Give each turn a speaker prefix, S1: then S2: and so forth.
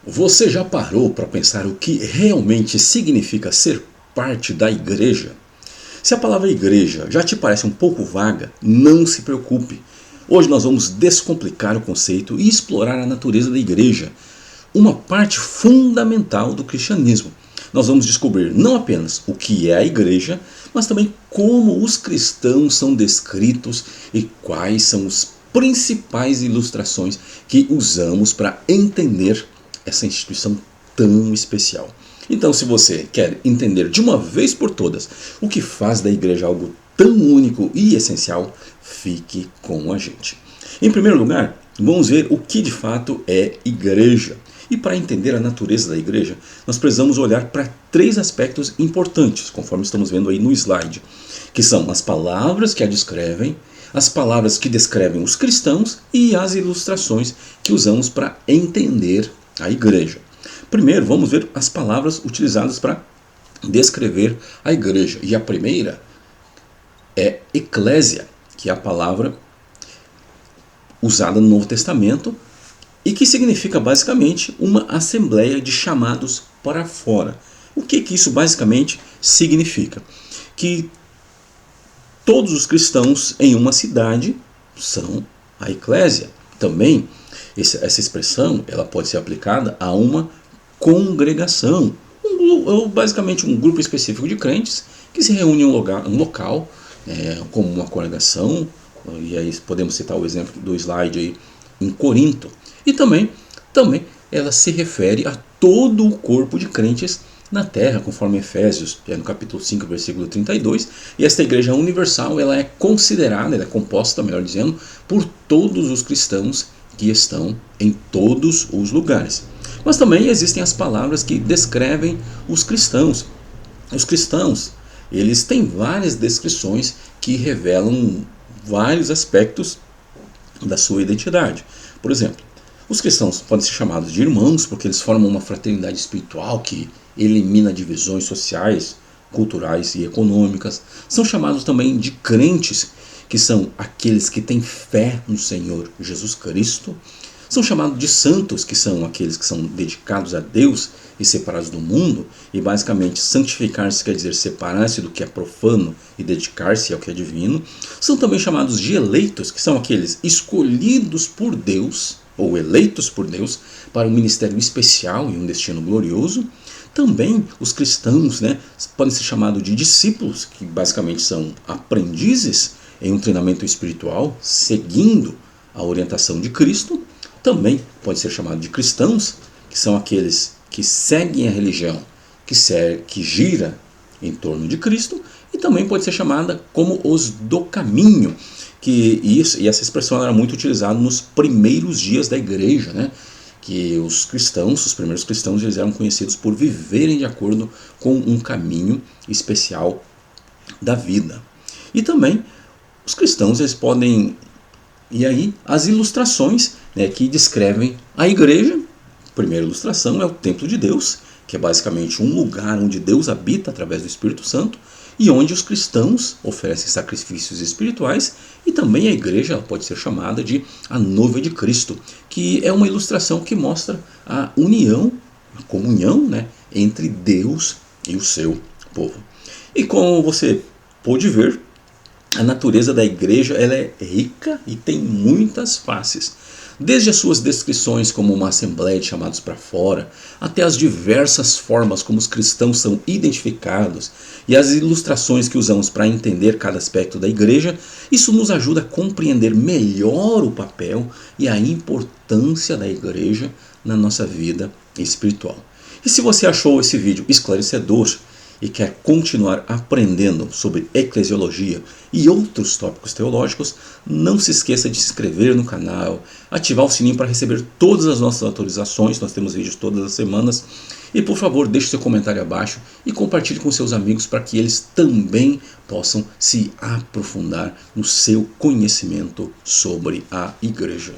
S1: Você já parou para pensar o que realmente significa ser parte da igreja? Se a palavra igreja já te parece um pouco vaga, não se preocupe. Hoje nós vamos descomplicar o conceito e explorar a natureza da igreja, uma parte fundamental do cristianismo. Nós vamos descobrir não apenas o que é a igreja, mas também como os cristãos são descritos e quais são as principais ilustrações que usamos para entender essa instituição tão especial. Então, se você quer entender de uma vez por todas o que faz da igreja algo tão único e essencial, fique com a gente. Em primeiro lugar, vamos ver o que de fato é igreja. E para entender a natureza da igreja, nós precisamos olhar para três aspectos importantes, conforme estamos vendo aí no slide, que são as palavras que a descrevem, as palavras que descrevem os cristãos e as ilustrações que usamos para entender a igreja. Primeiro, vamos ver as palavras utilizadas para descrever a igreja. E a primeira é eclésia, que é a palavra usada no Novo Testamento e que significa basicamente uma assembleia de chamados para fora. O que isso basicamente significa? Que todos os cristãos em uma cidade são a eclésia. Também essa expressão ela pode ser aplicada a uma congregação, basicamente um grupo específico de crentes que se reúne em um local, como uma congregação. E aí podemos citar o exemplo do slide aí em Corinto. E também ela se refere a todo o corpo de crentes na terra, conforme Efésios, no capítulo 5, versículo 32. E esta igreja universal ela é considerada, ela é composta, melhor dizendo, por todos os cristãos que estão em todos os lugares. Mas também existem as palavras que descrevem os cristãos. Os cristãos, eles têm várias descrições que revelam vários aspectos da sua identidade. Por exemplo, os cristãos podem ser chamados de irmãos porque eles formam uma fraternidade espiritual que elimina divisões sociais, culturais e econômicas. São chamados também de crentes, que são aqueles que têm fé no Senhor Jesus Cristo. São chamados de santos, que são aqueles que são dedicados a Deus e separados do mundo. E basicamente santificar-se quer dizer separar-se do que é profano e dedicar-se ao que é divino. São também chamados de eleitos, que são aqueles escolhidos por Deus, ou eleitos por Deus, para um ministério especial e um destino glorioso. Também os cristãos podem ser chamados de discípulos, que basicamente são aprendizes em um treinamento espiritual, seguindo a orientação de Cristo. Também pode ser chamado de cristãos, que são aqueles que seguem a religião, que gira em torno de Cristo. E também pode ser chamada como os do caminho, e essa expressão era muito utilizada nos primeiros dias da igreja, que os primeiros cristãos, eles eram conhecidos por viverem de acordo com um caminho especial da vida. E também os cristãos, eles podem... E aí, as ilustrações que descrevem a igreja. A primeira ilustração é o templo de Deus, que é basicamente um lugar onde Deus habita através do Espírito Santo e onde os cristãos oferecem sacrifícios espirituais. E também a igreja pode ser chamada de a noiva de Cristo, que é uma ilustração que mostra a união, a comunhão entre Deus e o seu povo. E como você pôde ver, a natureza da igreja ela é rica e tem muitas faces. Desde as suas descrições como uma assembleia de chamados para fora, até as diversas formas como os cristãos são identificados e as ilustrações que usamos para entender cada aspecto da igreja, isso nos ajuda a compreender melhor o papel e a importância da igreja na nossa vida espiritual. E se você achou esse vídeo esclarecedor e quer continuar aprendendo sobre eclesiologia e outros tópicos teológicos, não se esqueça de se inscrever no canal, ativar o sininho para receber todas as nossas atualizações. Nós temos vídeos todas as semanas. E por favor, deixe seu comentário abaixo e compartilhe com seus amigos para que eles também possam se aprofundar no seu conhecimento sobre a igreja.